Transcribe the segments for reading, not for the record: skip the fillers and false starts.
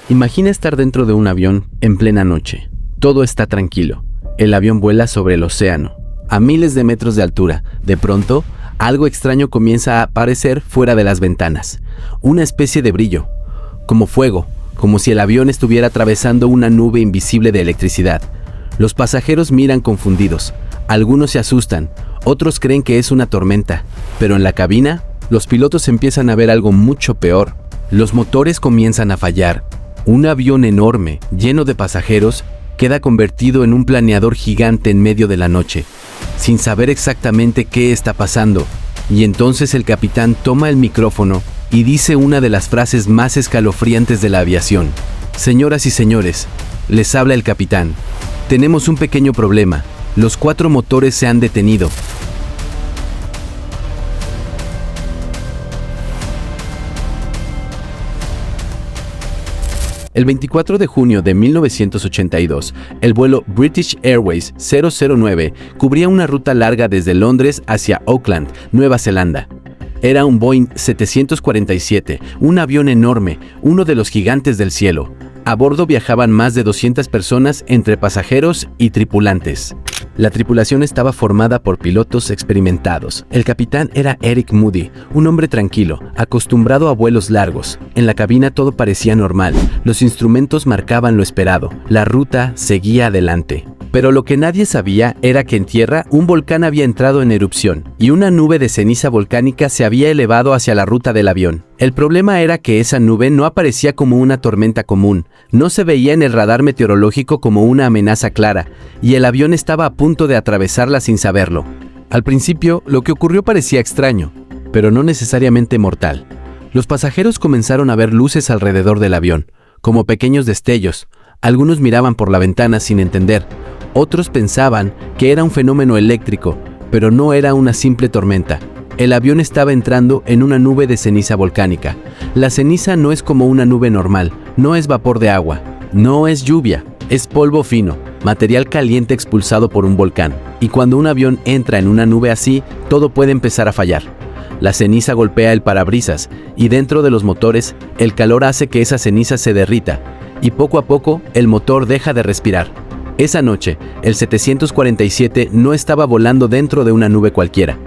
Imagina estar dentro de un avión en plena noche. Todo está tranquilo. El avión vuela sobre el océano, a miles de metros de altura. De pronto, algo extraño comienza a aparecer fuera de las ventanas. Una especie de brillo, como fuego, como si el avión estuviera atravesando una nube invisible de electricidad. Los pasajeros miran confundidos. Algunos se asustan, otros creen que es una tormenta. Pero en la cabina, los pilotos empiezan a ver algo mucho peor. Los motores comienzan a fallar. Un avión enorme, lleno de pasajeros, queda convertido en un planeador gigante en medio de la noche, sin saber exactamente qué está pasando. Y entonces el capitán toma el micrófono y dice una de las frases más escalofriantes de la aviación. Señoras y señores, les habla el capitán. Tenemos un pequeño problema. Los 4 motores se han detenido. El 24 de junio de 1982, el vuelo British Airways 009 cubría una ruta larga desde Londres hacia Auckland, Nueva Zelanda. Era un Boeing 747, un avión enorme, uno de los gigantes del cielo. A bordo viajaban más de 200 personas entre pasajeros y tripulantes. La tripulación estaba formada por pilotos experimentados. El capitán era Eric Moody, un hombre tranquilo, acostumbrado a vuelos largos. En la cabina todo parecía normal. Los instrumentos marcaban lo esperado. La ruta seguía adelante. Pero lo que nadie sabía era que en tierra un volcán había entrado en erupción y una nube de ceniza volcánica se había elevado hacia la ruta del avión. El problema era que esa nube no aparecía como una tormenta común, no se veía en el radar meteorológico como una amenaza clara, y el avión estaba a punto de atravesarla sin saberlo. Al principio, lo que ocurrió parecía extraño, pero no necesariamente mortal. Los pasajeros comenzaron a ver luces alrededor del avión, como pequeños destellos. Algunos miraban por la ventana sin entender. Otros pensaban que era un fenómeno eléctrico, pero no era una simple tormenta. El avión estaba entrando en una nube de ceniza volcánica. La ceniza no es como una nube normal, no es vapor de agua, no es lluvia, es polvo fino, material caliente expulsado por un volcán. Y cuando un avión entra en una nube así, todo puede empezar a fallar. La ceniza golpea el parabrisas y dentro de los motores, el calor hace que esa ceniza se derrita y poco a poco el motor deja de respirar. Esa noche, el 747 no estaba volando dentro de una nube cualquiera.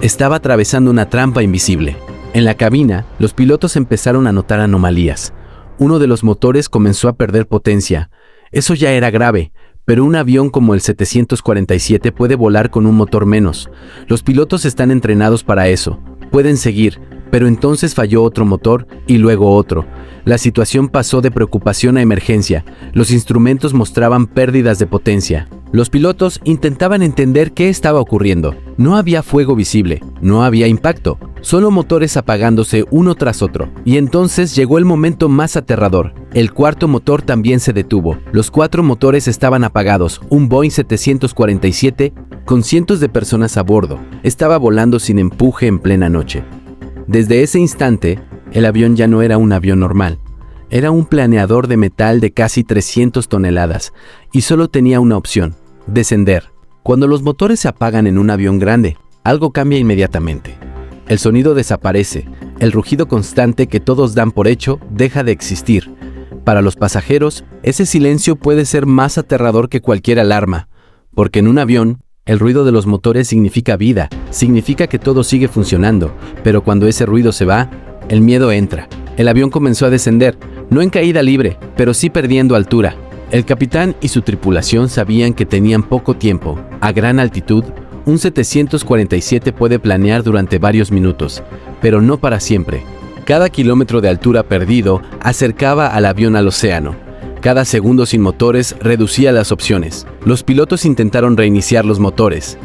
Estaba atravesando una trampa invisible. En la cabina, los pilotos empezaron a notar anomalías. Uno de los motores comenzó a perder potencia. Eso ya era grave, pero un avión como el 747 puede volar con un motor menos. Los pilotos están entrenados para eso. Pueden seguir, pero entonces falló otro motor y luego otro. La situación pasó de preocupación a emergencia. Los instrumentos mostraban pérdidas de potencia. Los pilotos intentaban entender qué estaba ocurriendo. No había fuego visible, no había impacto, solo motores apagándose uno tras otro. Y entonces llegó el momento más aterrador. El cuarto motor también se detuvo. Los 4 motores estaban apagados. Un Boeing 747 con cientos de personas a bordo estaba volando sin empuje en plena noche. Desde ese instante, el avión ya no era un avión normal. Era un planeador de metal de casi 300 toneladas y solo tenía una opción: descender. Cuando los motores se apagan en un avión grande, algo cambia inmediatamente. El sonido desaparece, el rugido constante que todos dan por hecho deja de existir. Para los pasajeros, ese silencio puede ser más aterrador que cualquier alarma, porque en un avión, el ruido de los motores significa vida, significa que todo sigue funcionando, pero cuando ese ruido se va, el miedo entra. El avión comenzó a descender, no en caída libre, pero sí perdiendo altura. El capitán y su tripulación sabían que tenían poco tiempo. A gran altitud, un 747 puede planear durante varios minutos, pero no para siempre. Cada kilómetro de altura perdido acercaba al avión al océano. Cada segundo sin motores reducía las opciones. Los pilotos intentaron reiniciar los motores.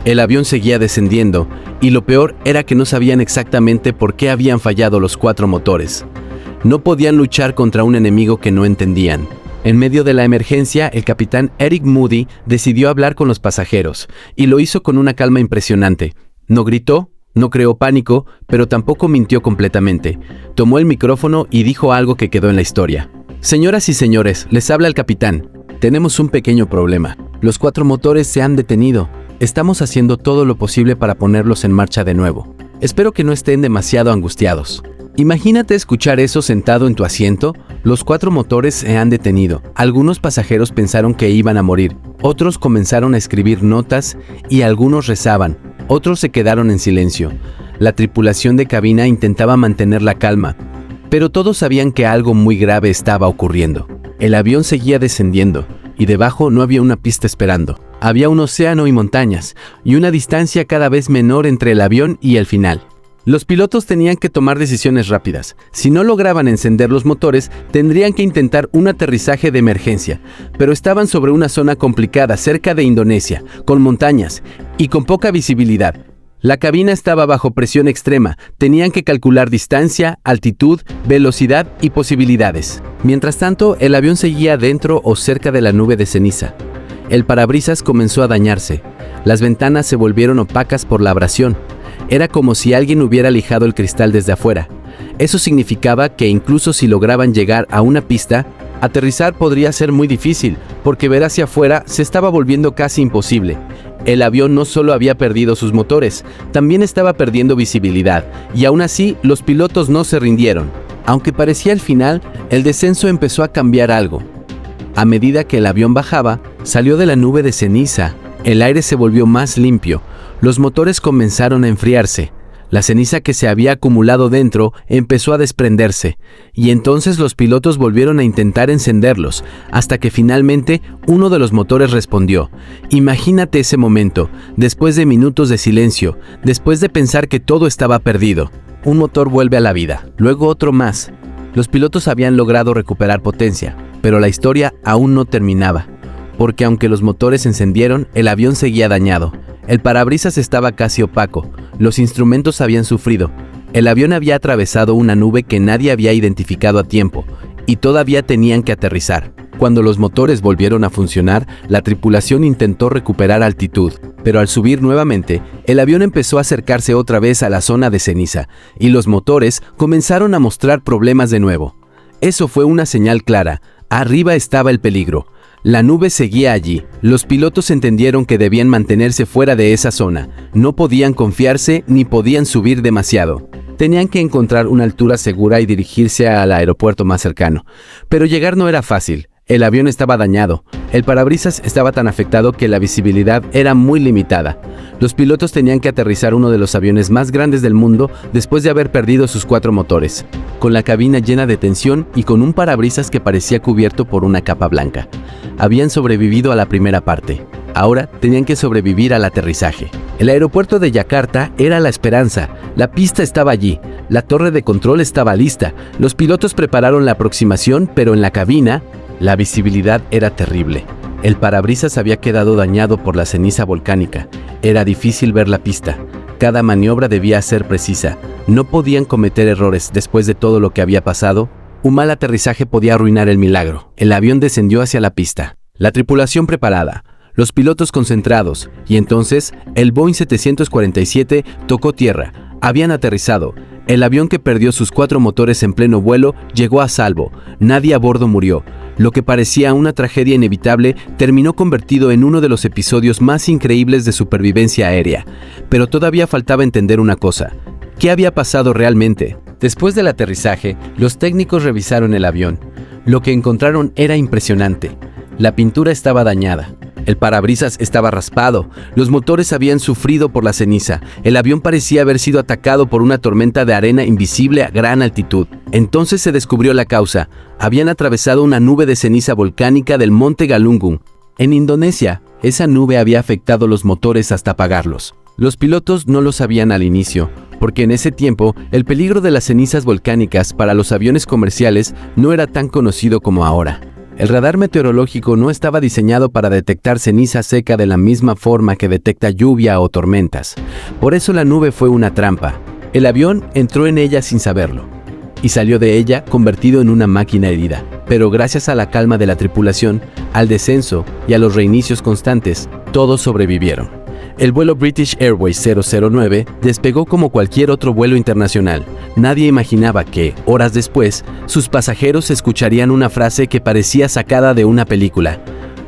El avión seguía descendiendo, y lo peor era que no sabían exactamente por qué habían fallado los 4 motores. No podían luchar contra un enemigo que no entendían. En medio de la emergencia, el capitán Eric Moody decidió hablar con los pasajeros, y lo hizo con una calma impresionante. No gritó, no creó pánico, pero tampoco mintió completamente. Tomó el micrófono y dijo algo que quedó en la historia. Señoras y señores, les habla el capitán. Tenemos un pequeño problema. Los 4 motores se han detenido. Estamos haciendo todo lo posible para ponerlos en marcha de nuevo. Espero que no estén demasiado angustiados. Imagínate escuchar eso sentado en tu asiento, Los 4 motores se han detenido. Algunos pasajeros pensaron que iban a morir. Otros comenzaron a escribir notas y algunos rezaban. Otros se quedaron en silencio. La tripulación de cabina intentaba mantener la calma, pero todos sabían que algo muy grave estaba ocurriendo. El avión seguía descendiendo y debajo no había una pista esperando. Había un océano y montañas y una distancia cada vez menor entre el avión y el final. Los pilotos tenían que tomar decisiones rápidas. Si no lograban encender los motores, tendrían que intentar un aterrizaje de emergencia, pero estaban sobre una zona complicada cerca de Indonesia, con montañas y con poca visibilidad. La cabina estaba bajo presión extrema, tenían que calcular distancia, altitud, velocidad y posibilidades. Mientras tanto, el avión seguía dentro o cerca de la nube de ceniza. El parabrisas comenzó a dañarse. Las ventanas se volvieron opacas por la abrasión. Era como si alguien hubiera lijado el cristal desde afuera. Eso significaba que incluso si lograban llegar a una pista, aterrizar podría ser muy difícil, porque ver hacia afuera se estaba volviendo casi imposible. El avión no solo había perdido sus motores, también estaba perdiendo visibilidad, y aún así los pilotos no se rindieron. Aunque parecía el final, el descenso empezó a cambiar algo. A medida que el avión bajaba, salió de la nube de ceniza. El aire se volvió más limpio. Los motores comenzaron a enfriarse. La ceniza que se había acumulado dentro empezó a desprenderse, y entonces los pilotos volvieron a intentar encenderlos, hasta que finalmente uno de los motores respondió. Imagínate ese momento, después de minutos de silencio, después de pensar que todo estaba perdido. Un motor vuelve a la vida, luego otro más. Los pilotos habían logrado recuperar potencia, pero la historia aún no terminaba, porque aunque los motores se encendieron, el avión seguía dañado. El parabrisas estaba casi opaco, los instrumentos habían sufrido, el avión había atravesado una nube que nadie había identificado a tiempo, y todavía tenían que aterrizar. Cuando los motores volvieron a funcionar, la tripulación intentó recuperar altitud, pero al subir nuevamente, el avión empezó a acercarse otra vez a la zona de ceniza, y los motores comenzaron a mostrar problemas de nuevo. Eso fue una señal clara, arriba estaba el peligro. La nube seguía allí. Los pilotos entendieron que debían mantenerse fuera de esa zona. No podían confiarse ni podían subir demasiado. Tenían que encontrar una altura segura y dirigirse al aeropuerto más cercano. Pero llegar no era fácil. El avión estaba dañado. El parabrisas estaba tan afectado que la visibilidad era muy limitada. Los pilotos tenían que aterrizar uno de los aviones más grandes del mundo después de haber perdido sus 4 motores, con la cabina llena de tensión y con un parabrisas que parecía cubierto por una capa blanca. Habían sobrevivido a la primera parte. Ahora tenían que sobrevivir al aterrizaje. El aeropuerto de Yakarta era la esperanza. La pista estaba allí. La torre de control estaba lista. Los pilotos prepararon la aproximación, pero en la cabina, la visibilidad era terrible. El parabrisas había quedado dañado por la ceniza volcánica. Era difícil ver la pista. Cada maniobra debía ser precisa. No podían cometer errores después de todo lo que había pasado. Un mal aterrizaje podía arruinar el milagro. El avión descendió hacia la pista. La tripulación preparada, los pilotos concentrados, y entonces el Boeing 747 tocó tierra. Habían aterrizado. El avión, que perdió sus 4 motores en pleno vuelo, llegó a salvo. Nadie a bordo murió. Lo que parecía una tragedia inevitable terminó convertido en uno de los episodios más increíbles de supervivencia aérea. Pero todavía faltaba entender una cosa. ¿Qué había pasado realmente? Después del aterrizaje, los técnicos revisaron el avión. Lo que encontraron era impresionante. La pintura estaba dañada. El parabrisas estaba raspado, los motores habían sufrido por la ceniza, el avión parecía haber sido atacado por una tormenta de arena invisible a gran altitud. Entonces se descubrió la causa. Habían atravesado una nube de ceniza volcánica del monte Galunggung. En Indonesia, esa nube había afectado los motores hasta apagarlos. Los pilotos no lo sabían al inicio, porque en ese tiempo el peligro de las cenizas volcánicas para los aviones comerciales no era tan conocido como ahora. El radar meteorológico no estaba diseñado para detectar ceniza seca de la misma forma que detecta lluvia o tormentas. Por eso la nube fue una trampa. El avión entró en ella sin saberlo y salió de ella convertido en una máquina herida. Pero gracias a la calma de la tripulación, al descenso y a los reinicios constantes, todos sobrevivieron. El vuelo British Airways 009 despegó como cualquier otro vuelo internacional. Nadie imaginaba que, horas después, sus pasajeros escucharían una frase que parecía sacada de una película.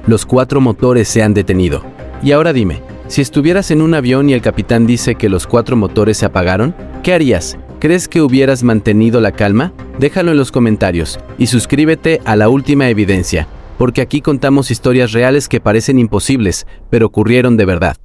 Los 4 motores se han detenido. Y ahora dime, si estuvieras en un avión y el capitán dice que los 4 motores se apagaron, ¿qué harías? ¿Crees que hubieras mantenido la calma? Déjalo en los comentarios y suscríbete a La Última Evidencia, porque aquí contamos historias reales que parecen imposibles, pero ocurrieron de verdad.